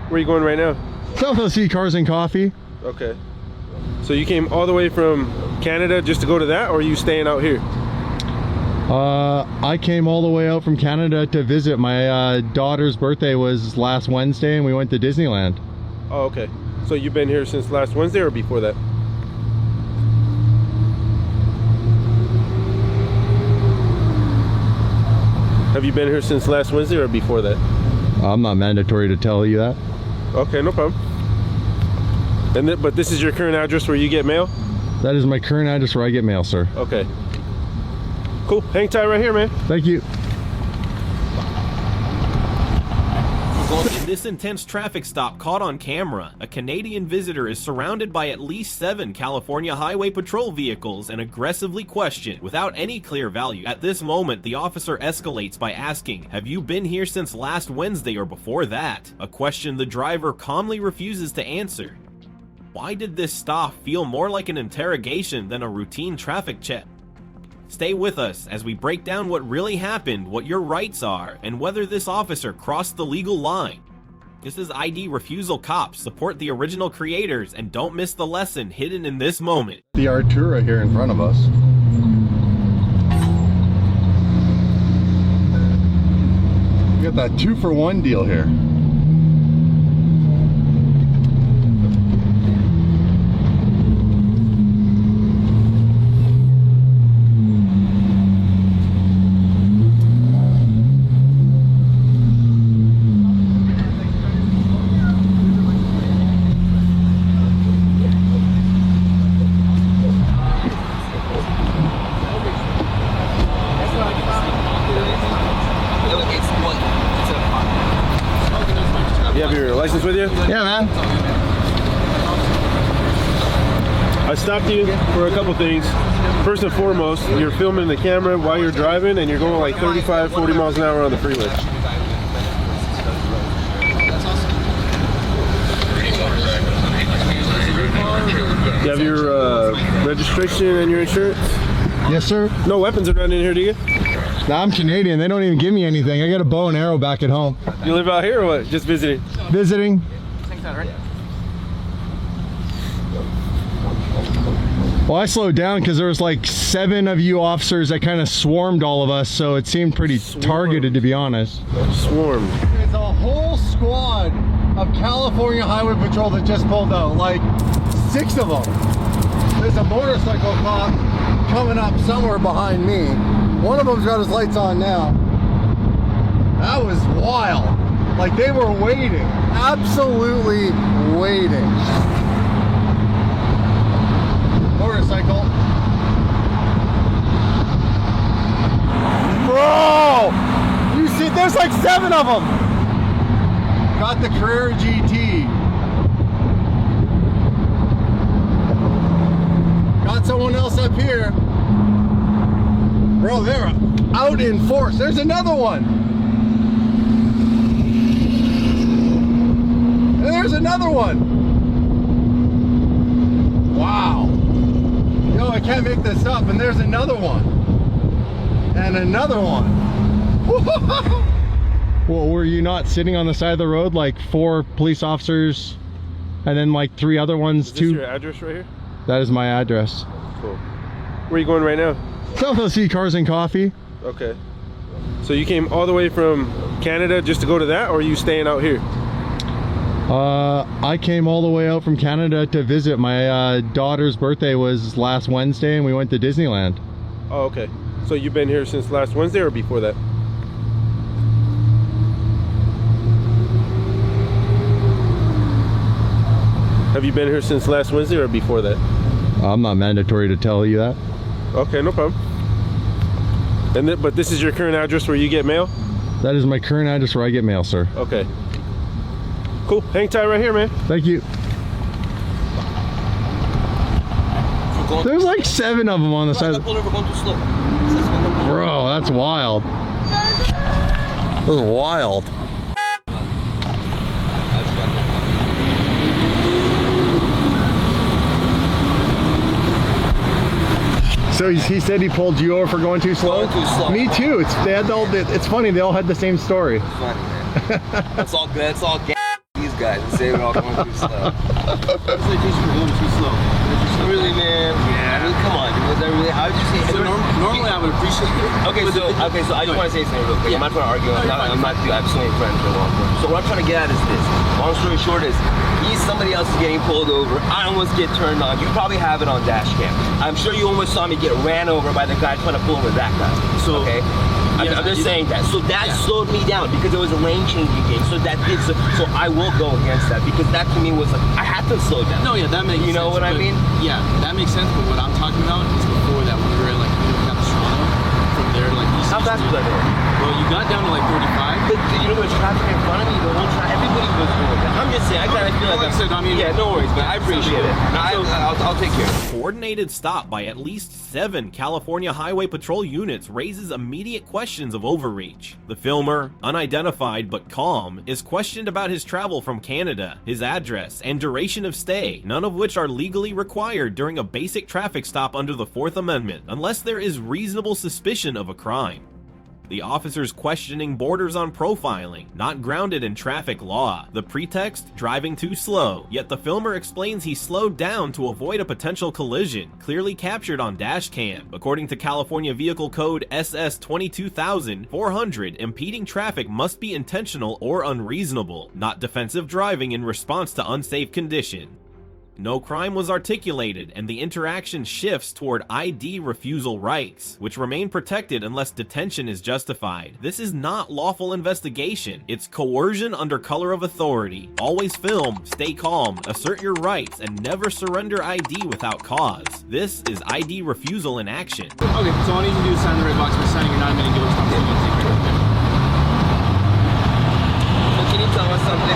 Where are you going right now? South OC Cars and Coffee. Okay. So you came all the way from Canada just to go to that, or are you staying out here? I came all the way out from Canada to visit. My daughter's birthday was last Wednesday and we went to Disneyland. Oh, okay. So you've been here since last Wednesday or before that? Have you been here since last Wednesday or before that? I'm not mandatory to tell you that. Okay, no problem. But this is your current address where you get mail? That is my current address where I get mail, sir. Okay. Cool. Hang tight right here, man. Thank you. In this intense traffic stop caught on camera, a Canadian visitor is surrounded by at least 7 California Highway Patrol vehicles and aggressively questioned without any clear value. At this moment, the officer escalates by asking, "Have you been here since last Wednesday or before that?" A question the driver calmly refuses to answer. Why did this stop feel more like an interrogation than a routine traffic check? Stay with us as we break down what really happened, what your rights are, and whether this officer crossed the legal line. This is ID Refusal Cops. Support the original creators and don't miss the lesson hidden in this moment. The Artura here in front of us. We got that 2-for-1 deal here. You have your license with you? Yeah, man. I stopped you for a couple things. First and foremost, you're filming the camera while you're driving and you're going like 35, 40 miles an hour on the freeway. You have your registration and your insurance? Yes, sir. No weapons are not in here, do you? Nah, I'm Canadian. They don't even give me anything. I got a bow and arrow back at home. You live out here or what? Just visiting? Visiting. Well, I slowed down because there was like 7 of you officers that kind of swarmed all of us, so it seemed pretty targeted, to be honest. Swarm. It's a whole squad of California Highway Patrol that just pulled out, like 6 of them. There's a motorcycle cop coming up somewhere behind me. One of them's got his lights on now. That was wild. Like they were waiting, absolutely waiting. Motorcycle. Bro! You see, there's like 7 of them. Got the Carrera GT. Got someone else up here. Bro, they're out in force. There's another one. And there's another one. Wow. Yo, I can't make this up. And there's another one. And another one. Well, were you not sitting on the side of the road like 4 police officers and then like 3 other ones? Is this your address right here? That is my address. Cool. Where are you going right now? South OC Cars and Coffee. Okay. So you came all the way from Canada just to go to that, or are you staying out here? I came all the way out from Canada to visit. My daughter's birthday was last Wednesday and we went to Disneyland. Oh, okay. So you've been here since last Wednesday or before that? Have you been here since last Wednesday or before that? I'm not mandatory to tell you that. Okay, no problem. But this is your current address where you get mail? That is my current address where I get mail, sir. Okay. Cool. Hang tight right here, man. Thank you. There's like 7 of them on the side. Bro, that's wild. That was wild. So he said he pulled you over for going too slow? Going too slow. Me too. It's funny, they all had the same story. Funny, man. It's all good. It's all good. These guys and say we're all going too slow. Citation for going too slow. Really, man? Yeah. I mean, come on, dude. Was that really? How would you say? So normally I would appreciate it. Okay, so I just want to say something real quick. I'm not trying to argue. I'm not. I have so many friends for long term. So what I'm trying to get at is this. Long story short is, somebody else is getting pulled over. I almost get turned on. You probably have it on dash cam. I'm sure you almost saw me get ran over by the guy trying to pull over that guy. So okay. I'm just saying that. So that slowed me down because there was a lane changing game. So that did. So I will go against that because that to me was like I had to slow down. No, yeah, that makes sense. You know what I mean? Yeah, that makes sense. But what I'm talking about is before that when we were like Capistrano, from there like east. How fast was I going? Well, you got down to like 35. But you know there's traffic in front of me. The whole traffic. Everybody was going that. I'm just saying. I kind of feel like yeah, no worries, but I appreciate it. I'll take care of it. Coordinated stop by at least 7 California Highway Patrol units raises immediate questions of overreach. The filmer, unidentified but calm, is questioned about his travel from Canada, his address, and duration of stay, none of which are legally required during a basic traffic stop under the Fourth Amendment, unless there is reasonable suspicion of a crime. The officer's questioning borders on profiling, not grounded in traffic law. The pretext, driving too slow, yet the filmer explains he slowed down to avoid a potential collision, clearly captured on dash cam. According to California Vehicle Code SS 22400, impeding traffic must be intentional or unreasonable, not defensive driving in response to unsafe condition. No crime was articulated, and the interaction shifts toward ID refusal rights, which remain protected unless detention is justified. This is not lawful investigation. It's coercion under color of authority. Always film, stay calm, assert your rights, and never surrender ID without cause. This is ID refusal in action. Okay, so all I need to do is sign the red box by signing you're not admitting guilt. Can you tell us something? We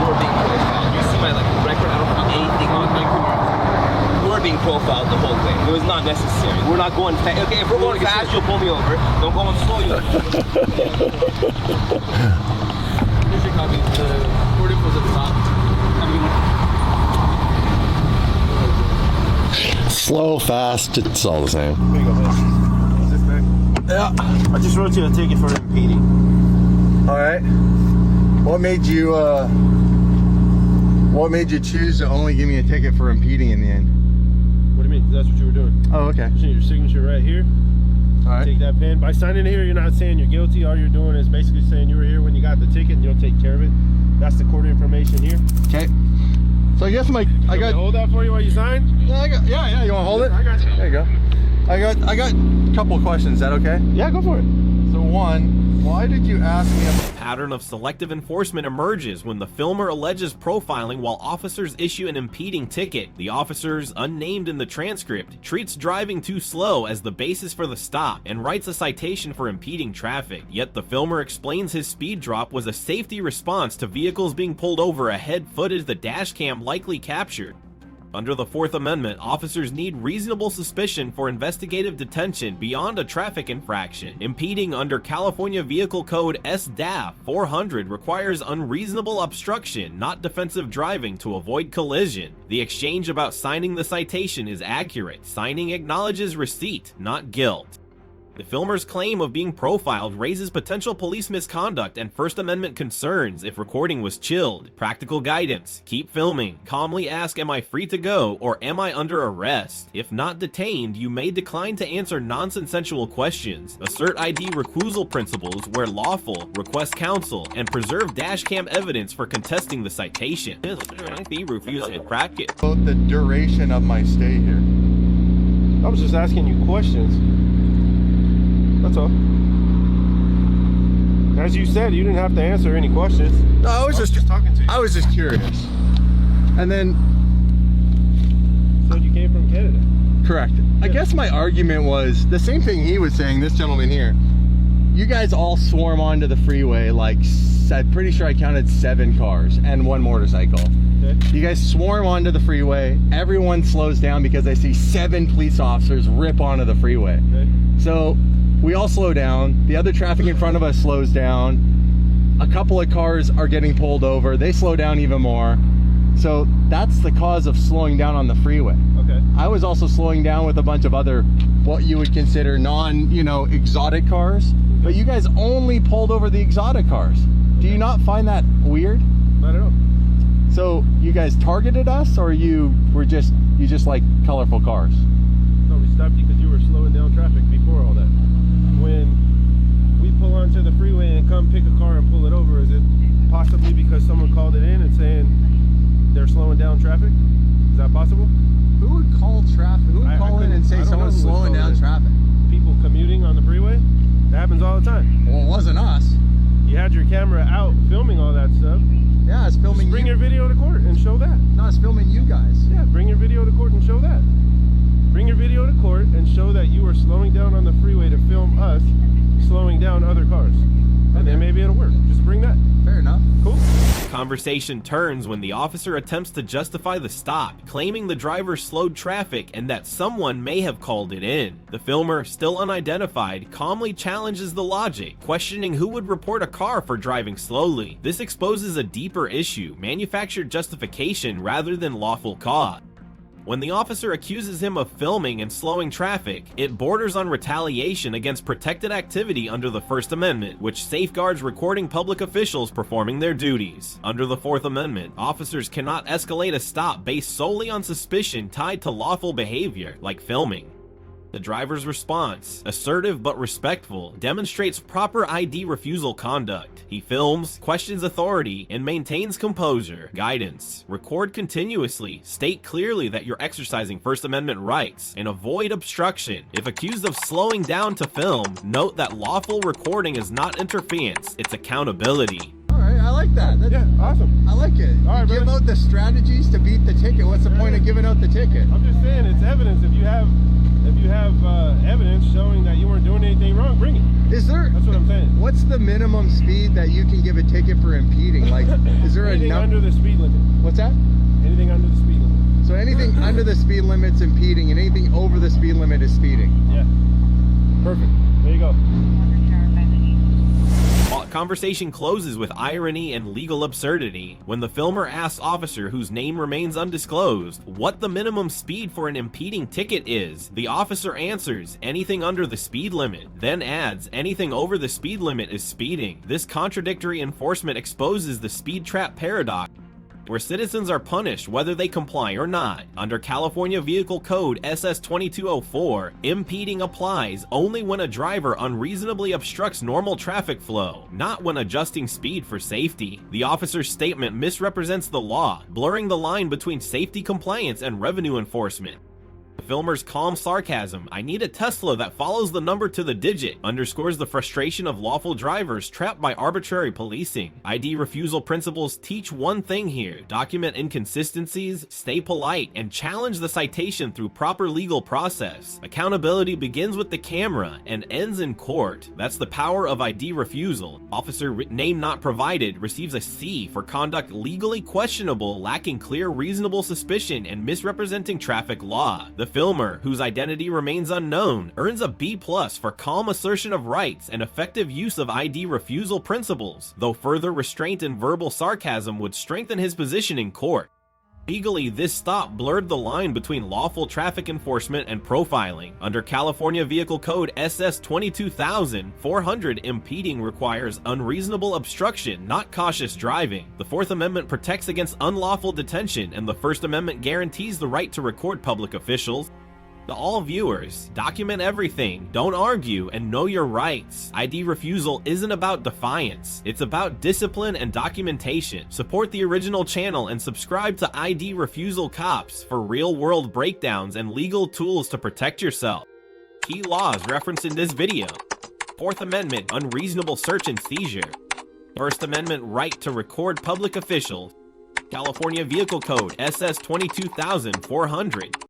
were being profiled. You see my record? I don't have anything on my record. We were being profiled the whole way. It was not necessary. We're not going fast. Okay, if we're going fast, you'll pull me over. Don't go on slow. Here's your copy. The recording was at the top. Have a good one. Slow, fast, it's all the same. There you go, man. Is this back? Yeah. I just wrote you a ticket for impeding. All right. What made you choose to only give me a ticket for impeding in the end? What do you mean? That's what you were doing. Oh, okay. Just need your signature right here. All right. Take that pen. By signing here, you're not saying you're guilty. All you're doing is basically saying you were here when you got the ticket and you'll take care of it. That's the court information here. Okay. So I guess I got. Hold that for you while you sign. Yeah, yeah. You want to hold it? I got you. There you go. I got a couple of questions. Is that okay? Yeah, go for it. So one, why did you ask me? A pattern of selective enforcement emerges when the filmer alleges profiling while officers issue an impeding ticket. The officers, unnamed in the transcript, treats driving too slow as the basis for the stop and writes a citation for impeding traffic. Yet the filmer explains his speed drop was a safety response to vehicles being pulled over ahead, footage the dash cam likely captured. Under the Fourth Amendment, officers need reasonable suspicion for investigative detention beyond a traffic infraction. Impeding under California Vehicle Code SDAF 400 requires unreasonable obstruction, not defensive driving, to avoid collision. The exchange about signing the citation is accurate. Signing acknowledges receipt, not guilt. The filmer's claim of being profiled raises potential police misconduct and First Amendment concerns if recording was chilled. Practical guidance: keep filming. Calmly ask, am I free to go, or am I under arrest? If not detained, you may decline to answer non-consensual questions. Assert ID recusal principles where lawful, request counsel, and preserve dashcam evidence for contesting the citation. ID refusal in practice. About the duration of my stay here. I was just asking you questions. That's all. As you said, you didn't have to answer any questions. No, I was just talking to you. I was just curious. And then said you came from Canada. Correct. I guess my argument was the same thing he was saying, this gentleman here. You guys all swarm onto the freeway, like, I'm pretty sure I counted 7 cars and 1 motorcycle. Okay. You guys swarm onto the freeway. Everyone slows down because they see 7 police officers rip onto the freeway. Okay. So we all slow down. The other traffic in front of us slows down. A couple of cars are getting pulled over. They slow down even more. So that's the cause of slowing down on the freeway. Okay. I was also slowing down with a bunch of other, what you would consider exotic cars. But you guys only pulled over the exotic cars. Do you not find that weird? I don't know. So you guys targeted us, or you just like colorful cars? No, we stopped you because you were slowing down traffic before all that. When we pull onto the freeway and come pick a car and pull it over, is it possibly because someone called it in and saying they're slowing down traffic? Is that possible? Who would call traffic? Who would call in and say someone's slowing down traffic? People commuting on the freeway? That happens all the time. Well, it wasn't us. You had your camera out filming all that stuff. Yeah, it's filming. Just bring your video to court and show that. No, it's filming you guys. Yeah, bring your video to court and show that. Bring your video to court and show that you were slowing down on the freeway to film us slowing down other cars. And then maybe it'll work. Just bring that. Fair enough. Cool. The conversation turns when the officer attempts to justify the stop, claiming the driver slowed traffic and that someone may have called it in. The filmer, still unidentified, calmly challenges the logic, questioning who would report a car for driving slowly. This exposes a deeper issue, manufactured justification rather than lawful cause. When the officer accuses him of filming and slowing traffic, it borders on retaliation against protected activity under the First Amendment, which safeguards recording public officials performing their duties. Under the Fourth Amendment, officers cannot escalate a stop based solely on suspicion tied to lawful behavior, like filming. The driver's response, assertive but respectful, demonstrates proper ID refusal conduct. He films, questions authority, and maintains composure. Guidance: record continuously, state clearly that you're exercising First Amendment rights, and avoid obstruction. If accused of slowing down to film, note that lawful recording is not interference, it's accountability. All right, I like that. Yeah, awesome. I like it. All right, you give brother. out the strategies to beat the ticket. What's the point of giving out the ticket? I'm just saying, it's evidence. If you have evidence showing that you weren't doing anything wrong, bring it. Is there? That's what I'm saying. What's the minimum speed that you can give a ticket for impeding? Like, is there Anything enough? under the speed limit. What's that? Anything under the speed limit. So anything under the speed limit's impeding, and anything over the speed limit is speeding. Yeah. Perfect. There you go. Conversation closes with irony and legal absurdity when the filmer asks officer, whose name remains undisclosed, what the minimum speed for an impeding ticket is. The officer answers, anything under the speed limit, then adds, anything over the speed limit is speeding. This contradictory enforcement exposes the speed trap paradox, where citizens are punished whether they comply or not. Under California Vehicle Code SS 2204, impeding applies only when a driver unreasonably obstructs normal traffic flow, not when adjusting speed for safety. The officer's statement misrepresents the law, blurring the line between safety compliance and revenue enforcement. The filmer's calm sarcasm, "I need a Tesla that follows the number to the digit," underscores the frustration of lawful drivers trapped by arbitrary policing. ID refusal principles teach one thing here: document inconsistencies, stay polite, and challenge the citation through proper legal process. Accountability begins with the camera and ends in court. That's the power of ID refusal. Officer name not provided receives a C for conduct legally questionable, lacking clear reasonable suspicion, and misrepresenting traffic law. The filmer, whose identity remains unknown, earns a B+ for calm assertion of rights and effective use of ID refusal principles, though further restraint and verbal sarcasm would strengthen his position in court. Legally, this stop blurred the line between lawful traffic enforcement and profiling. Under California Vehicle Code SS 22400, impeding requires unreasonable obstruction, not cautious driving. The Fourth Amendment protects against unlawful detention, and the First Amendment guarantees the right to record public officials. To all viewers, document everything, don't argue, and know your rights. ID refusal isn't about defiance, it's about discipline and documentation. Support the original channel and subscribe to ID Refusal Cops for real-world breakdowns and legal tools to protect yourself. Key laws referenced in this video: Fourth Amendment, unreasonable search and seizure. First Amendment, right to record public officials. California Vehicle Code SS 22400.